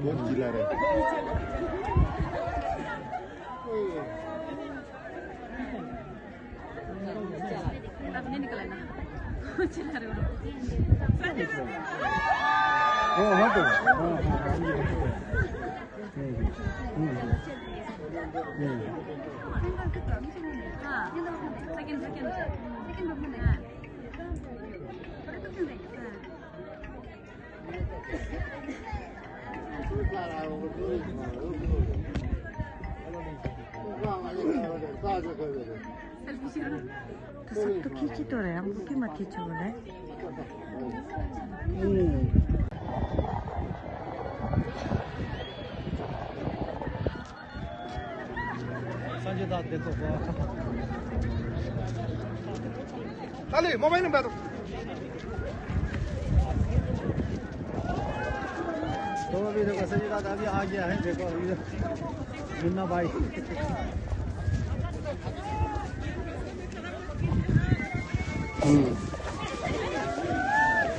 कौन चिल्ला रहा है? अब नहीं निकला ना चिल्ला रहे हो हाँ तो हाँ सेकंड तो सब तो खींच ही तो रहे, हमको क्यों मत खींचो बोले? संजय दत्त देखो चले मोबाइल में बैठो तो अभी देखो संजय दत्त अभी आ गया है। देखो इधर मुन्ना भाई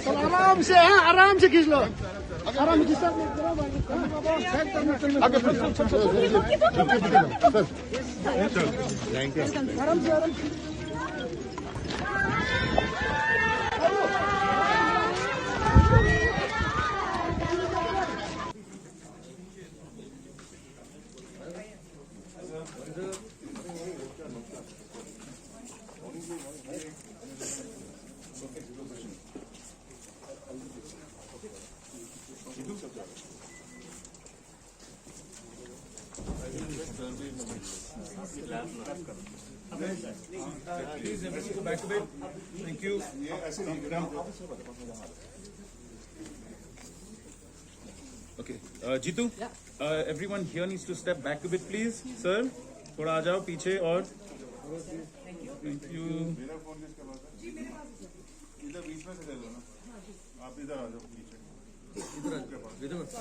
तो आराम से खींच लो आराम से आराम से Please, everybody go back a bit. Thank you. Okay, Jitu. Everyone here needs to step back a bit, please. Sir, थोड़ा आ जाओ पीछे और. Thank you. मेरा फोन किसके पास है? इधर बीच में से दे दो ना. आप इधर आ जाओ पीछे.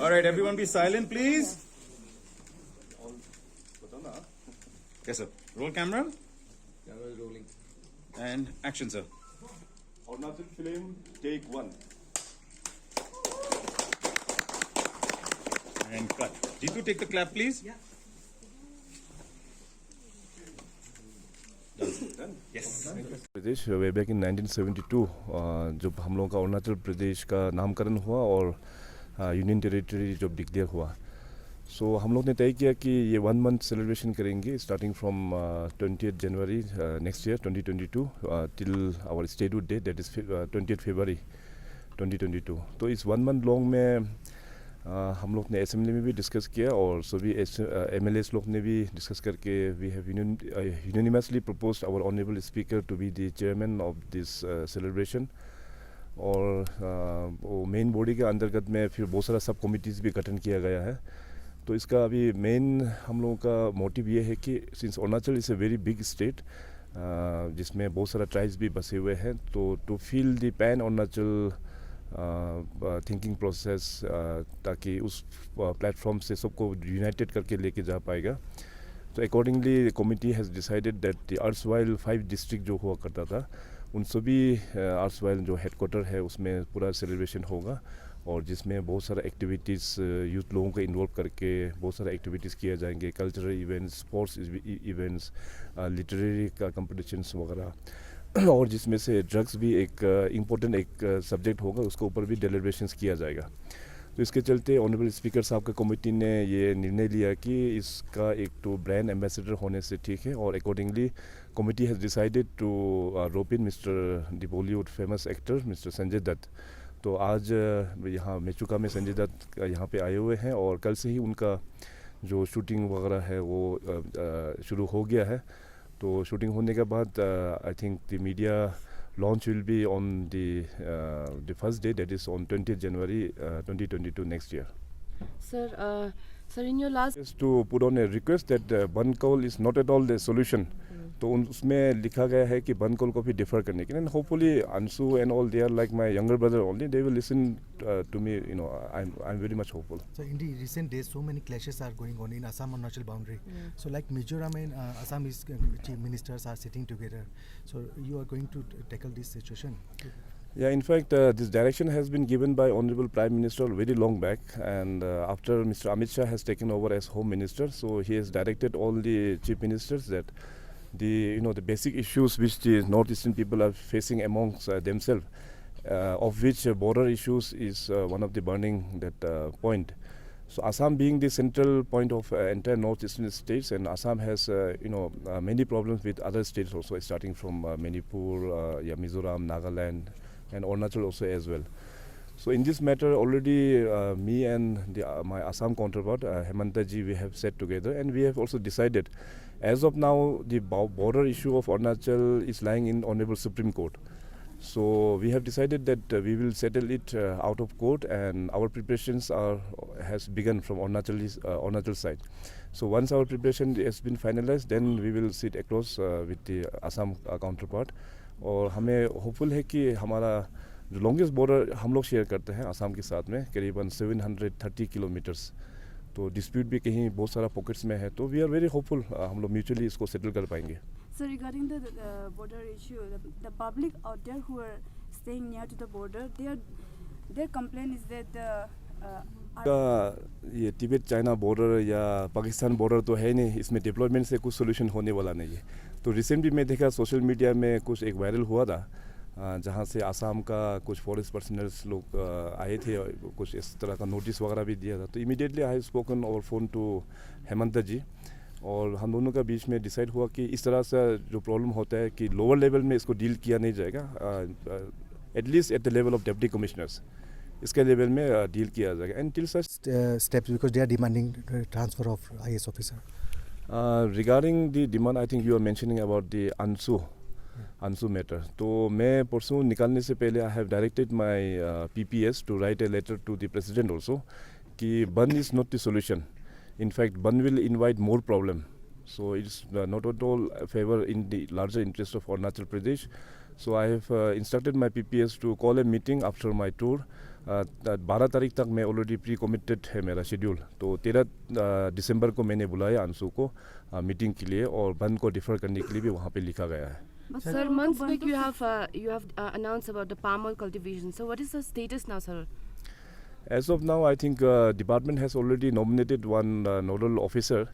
All right, everyone be silent, please. Yes, sir. Roll camera. Camera is rolling. And action, sir. Arunachal film, take 1. And cut. Jitu, take the clap, please. Yeah. Done. Yes. Pradesh way back in 1972 जब हम लोगों का अरुणाचल प्रदेश का नामकरण हुआ और union territory जब declare हुआ, सो हम लोग ने तय किया कि ये 1 मंथ सेलिब्रेशन करेंगे starting from 20th January next year 2022 till our statehood day that is 20th February 2022। तो इस 1 मंथ लॉन्ग में हम लोग ने असेंबली में भी डिस्कस किया और सभी MLAs लोग ने भी डिस्कस करके we have unanimously proposed our honourable speaker to be the chairman of this celebration. और वो मेन बॉडी के अंतर्गत में फिर बहुत सारा सब कमिटीज़ भी गठन किया गया है। तो इसका अभी मेन हम लोगों का मोटिव ये है कि since Arunachal is a very big state जिसमें बहुत सारा ट्राइब्स भी बसे हुए हैं, तो to feel the pan Arunachal thinking process ताकि उस प्लेटफॉर्म से सबको यूनाइटेड करके लेके जा पाएगा। तो accordingly committee has decided that the erstwhile 5 district जो हुआ करता था उन सभी अर्सवाइल जो हेडक्वार्टर है उसमें पूरा सेलिब्रेशन होगा और जिसमें बहुत सारा एक्टिविटीज़ यूथ लोगों को इन्वॉल्व करके बहुत सारा एक्टिविटीज़ किए जाएंगे, cultural events, sports events, literary का कंपटीशंस वगैरह। और जिसमें से ड्रग्स भी एक इम्पोर्टेंट एक सब्जेक्ट होगा, उसके ऊपर भी डेलिब्रेशंस किया जाएगा। तो इसके चलते ऑनरेबल स्पीकर साहब का कमेटी ने ये निर्णय लिया कि इसका एक तो ब्रांड एम्बेसडर होने से ठीक है और accordingly committee has decided to rope in mister the Bollywood famous actor mister Sanjay Dutt. तो आज यहाँ मेचुका में संजय दत्त यहाँ पे आए हुए हैं और कल से ही उनका जो शूटिंग वगैरह है वो शुरू हो गया है। तो शूटिंग होने के बाद I think the media launch will be on the first day, that is on 20th January 2022 next year. Sir, in your last Just to put on a request that band call is not at all the solution. तो उसमें लिखा गया है कि बंद call को भी differ करने के लिए, and hopefully Ansu and all they are like my younger brother only, they will listen to me, you know, I'm very much hopeful. So in the recent days so many clashes are going on in Assam Arunachal boundary. So like Mizoram and Assam chief ministers are sitting together, so you are going to tackle this situation? Yeah, in fact, this direction has been given by Honorable Prime Minister very long back, and after Mr. Amit Shah has taken over as Home Minister, so he has directed all the chief ministers that the basic issues which the northeastern people are facing amongst themselves, of which border issues is one of the burning point. So Assam being the central point of entire northeastern states, and Assam has many problems with other states also, starting from Manipur, Mizoram, Nagaland, and Arunachal also as well. So in this matter, already me and my Assam counterpart Hemanta ji, we have sat together, and we have also decided, as of now, the border issue of Arunachal is lying in Honorable Supreme Court. So we have decided that we will settle it out of court, and our preparations has begun from Arunachal side. So once our preparation has been finalized, then we will sit across with the Assam counterpart. और हमें hopeful है कि हमारा जो longest border हम लोग share करते हैं असम के साथ में करीबन 730 किलोमीटर्स, तो डिस्प्यूट भी कहीं बहुत सारा पॉकेट्स में है, तो वी आर वेरी होपफुल हम लोग म्यूचुअली इसको सेटल कर पाएंगे. So regarding the border issue, the public out there who are staying near to the border, their complaint is that ये तिब्बत चाइना बॉर्डर या पाकिस्तान बॉर्डर तो है नहीं, इसमें डेवलपमेंट से कुछ सोल्यूशन होने वाला नहीं है. तो रिसेंटली मैं देखा सोशल मीडिया में कुछ एक वायरल हुआ था, जहाँ से आसाम का कुछ फॉरेस्ट पर्सनल्स लोग आए थे, कुछ इस तरह का नोटिस वगैरह भी दिया था. तो immediately I have spoken over phone to Hemant ji, और हम दोनों का बीच में डिसाइड हुआ कि इस तरह से जो प्रॉब्लम होता है कि लोअर लेवल में इसको डील किया नहीं जाएगा, at least at the level of deputy commissioners इसके लेवल में डील किया जाएगा. And till such steps because they are demanding transfer of IS officer. Regarding the demand, I think you are mentioning about the Ansu matter. तो मैं परसों निकालने से पहले I have directed my PPS to write a letter to the president also कि ban is not the solution. In fact, ban will invite more problem. So it's not at all a favor in the larger interest of Arunachal Pradesh. So I have instructed my PPS to call a meeting after my tour. 12 तारीख तक मैं already pre committed है मेरा schedule, तो 13 दिसंबर को मैंने बुलाया अंशु को मीटिंग के लिए, और बंद को डिफर करने के लिए भी वहाँ पे लिखा गया है. But sir, months back you have announced about the palm oil cultivation. So what is the status now, sir? As of now, I think department has already nominated one nodal officer.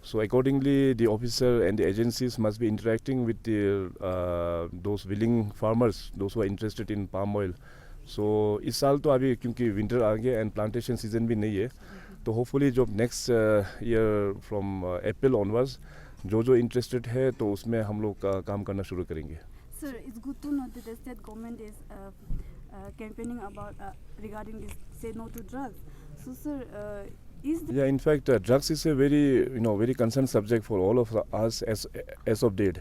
So accordingly, the officer and the agencies must be interacting with the those willing farmers, those who are interested in palm oil. So इस साल तो अभी क्योंकि winter आ गया and plantation season भी नहीं है, तो होपफुली जो next year from April onwards जो इंटरेस्टेड है तो उसमें हम लोग काम करना शुरू करेंगे. Sir, it's good to know that the state government is campaigning about regarding this say no to drugs. So sir, yeah, in fact, drugs is a very concerned subject for all of us as of date.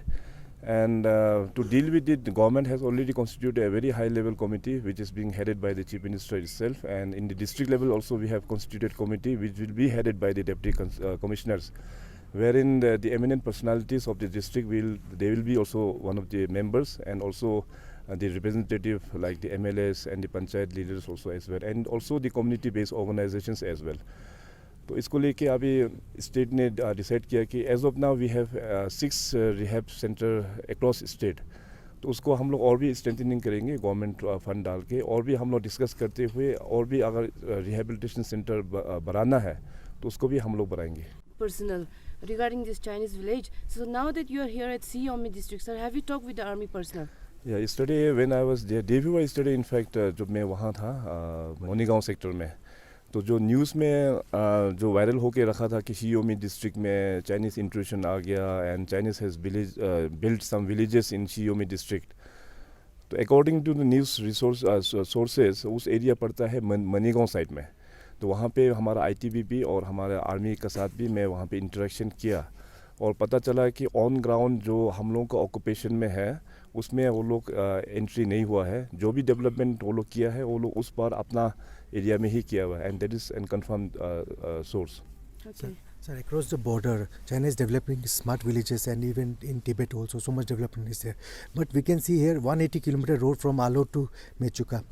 And to deal with it, the government has already constituted a very high-level committee which is being headed by the Chief Minister itself. And in the district level also we have constituted committee which will be headed by the Deputy Commissioners, wherein the eminent personalities of the district they will be also one of the members, and also the representative like the MLAs and the Panchayat leaders also as well, and also the community-based organizations as well. तो इसको लेके अभी state ने decide किया कि as of now we have 6 rehab centre across state, तो उसको हम लोग और भी स्ट्रेंथनिंग करेंगे गवर्नमेंट फंड डाल के, और भी हम लोग डिस्कस करते हुए, और भी अगर रिहेबिलिटेशन सेंटर बढ़ाना है तो उसको भी हम लोग बढ़ाएंगे. Personnel regarding this Chinese village. So now that you are here at Siomi district, sir, have you talked with the army personnel? Yeah, yesterday when I was there, day before yesterday in fact, जब मैं वहाँ था मोनीगांव sector में, तो जो news में जो viral होके रखा था कि शियोमी डिस्ट्रिक्ट में चाइनीज़ इंट्रूशन आ गया and Chinese has build some villages in Shiyomi district, तो according to the news sources उस एरिया पड़ता है मनीगांव साइड में. तो वहाँ पे हमारा ITBP और हमारे आर्मी के साथ भी मैं वहाँ पे इंटरेक्शन किया, और पता चला कि ऑन ग्राउंड जो हम लोगों का ऑक्यूपेशन में है उसमें वो लोग एंट्री नहीं हुआ है. जो भी डेवलपमेंट वो लोग किया है वो लोग उस पर अपना एरिया में ही किया हुआ है, and that is an confirmed source. Sir, across the border, China is developing smart villages, and even in Tibet also so much development is there. But we can see here 180-kilometer road from Alor to Mechuka.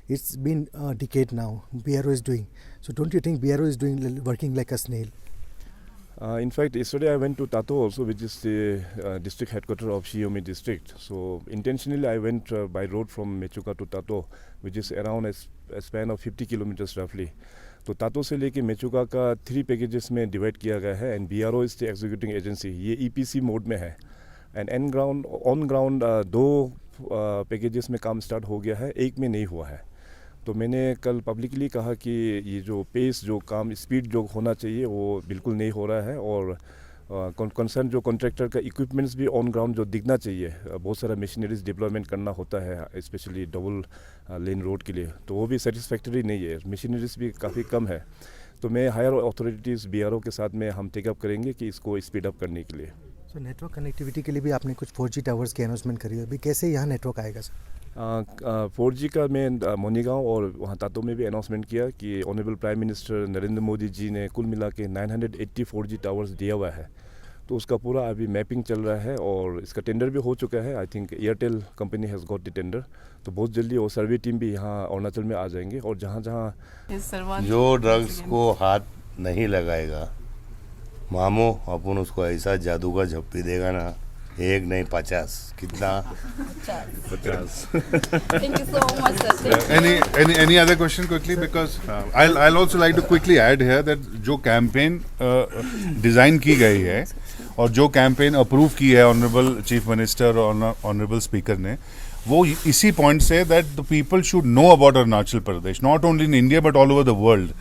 It's been a decade now. BRO is doing. So don't you think BRO is working like a snail? In fact, yesterday I went to Tato also, which is the district headquarters of Xiaomi district. So intentionally I went by road from Mechuka to Tato, which is around a span of 50 kilometers roughly. तो तातो से लेके मेचुका का 3 packages में divide किया गया है and BRO is the executing agency. ये ईपीसी मोड में है एंड ऑन ग्राउंड 2 पैकेजेस में काम स्टार्ट हो गया है, एक में नहीं हुआ है. तो मैंने कल पब्लिकली कहा कि ये जो पेस जो काम स्पीड जो होना चाहिए वो बिल्कुल नहीं हो रहा है और कंसर्न जो कॉन्ट्रैक्टर का इक्विपमेंट्स भी ऑन ग्राउंड जो दिखना चाहिए. बहुत सारा मशीनरीज डिप्लॉयमेंट करना होता है स्पेशली डबल लेन रोड के लिए, तो वो भी सेटिस्फैक्टरी नहीं है. मशीनरीज भी काफ़ी कम है. तो मैं हायर अथॉरिटीज़ बीआरओ के साथ में हम टेकअप करेंगे कि इसको स्पीड अप करने के लिए. तो नेटवर्क कनेक्टिविटी के लिए भी आपने कुछ 4G टावर्स की अनाउंसमेंट करी है. अभी कैसे यहाँ नेटवर्क आएगा सर? 4G का मैं मोनीगांव और वहाँ तातो में भी अनाउंसमेंट किया कि honourable prime minister Narendra Modi ji ने कुल मिला के 980 4G टावर्स दिया हुआ है. तो उसका पूरा अभी मैपिंग चल रहा है और इसका टेंडर भी हो चुका है. I think Airtel company has got the tender. तो बहुत जल्दी वो सर्वे टीम भी यहाँ अरुणाचल में आ जाएंगे और जहाँ जहाँ जो ड्रग्स को हाथ नहीं लगाएगा मामो अपन उसको ऐसा जादू का झप्पी देगा ना, 1 नहीं 50. कितना? 50. Thank you so much, sir. Any other question quickly, because I'll also like to quickly add here that जो कैंपेन डिज़ाइन की गई है और जो कैंपेन अप्रूव की है ऑनरेबल चीफ मिनिस्टर और ऑनरेबल स्पीकर ने, वो इसी point say that the people should know about Arunachal Pradesh, not only in India but all over the world.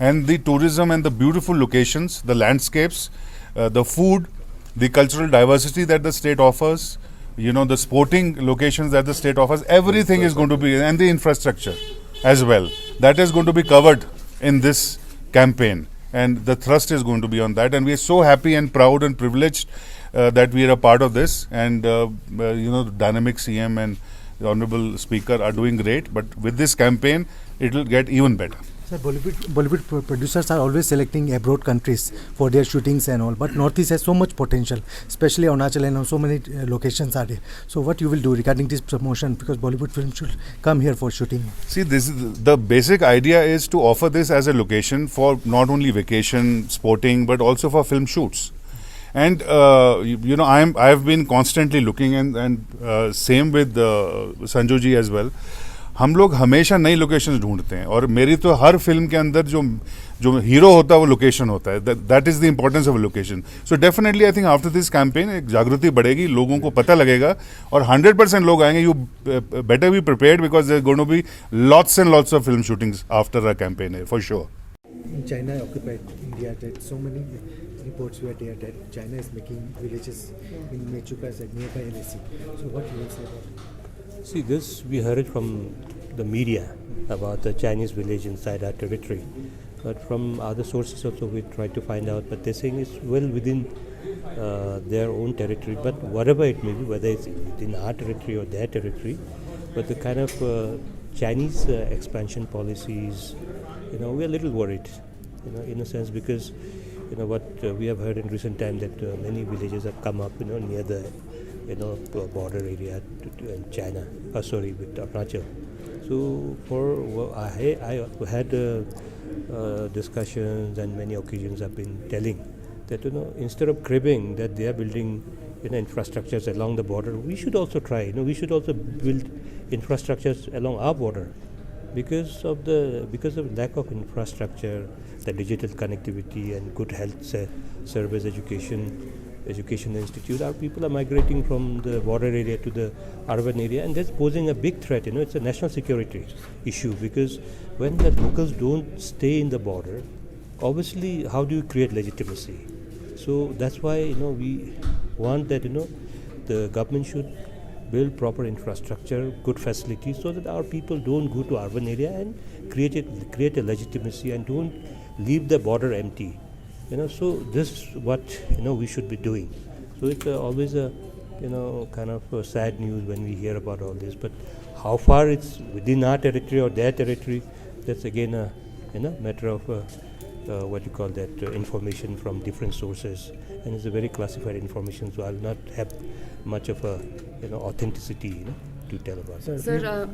And the tourism and the beautiful locations, the landscapes, the food, the cultural diversity that the state offers, you know, the sporting locations that the state offers, everything is going to be, and the infrastructure as well. That is going to be covered in this campaign, and the thrust is going to be on that. And we are so happy and proud and privileged that we are a part of this. And you know, the dynamic CM and the Honorable Speaker are doing great. But with this campaign, it will get even better. Sir, Bollywood producers are always selecting abroad countries for their shootings and all, but Northeast has so much potential, especially Arunachal, and so many locations are there. So what you will do regarding this promotion, because Bollywood films should come here for shooting? See, the basic idea is to offer this as a location for not only vacation, sporting, but also for film shoots. And you know, I have been constantly looking, and same with Sanju ji as well. हम लोग हमेशा नई locations ढूंढते हैं और मेरी तो हर film के अंदर जो हीरो होता है वो लोकेशन होता है. That is the importance of location. So definitely I think after this campaign एक जागृति बढ़ेगी, लोगों को पता लगेगा और 100% लोग आएंगे. You better be prepared because they're going to be lots and lots of film shootings after a campaign for sure. China occupied India. That so many reports were there that China is making villages in Mechuka nearby LAC. So what you will say about it? See, this we heard it from the media about the Chinese village inside our territory, but from other sources also we tried to find out. But they're saying it's well within their own territory. But whatever it may be, whether it's within our territory or their territory, but the kind of Chinese expansion policies, you know, we're a little worried, you know, in a sense, because you know what we have heard in recent time that many villages have come up, you know, near the border area to China, with Arunachal. So I had discussions and many occasions I've been telling that, you know, instead of cribbing that they are building, you know, infrastructures along the border, we should also try, you know, we should also build infrastructures along our border. Because of lack of infrastructure, the digital connectivity and good health service, education institute, our people are migrating from the border area to the urban area, and that's posing a big threat. You know, it's a national security issue, because when the locals don't stay in the border, obviously how do you create legitimacy? So that's why, you know, we want that, you know, the government should build proper infrastructure, good facilities, so that our people don't go to urban area and create a legitimacy and don't leave the border empty. You know, so this is what, you know, we should be doing. So it's always a, you know, kind of sad news when we hear about all this. But how far it's within our territory or their territory, that's again a, you know, matter of what you call that, information from different sources, and it's a very classified information. So I'll not have much of a, you know, authenticity, you know, to tell about. Sir,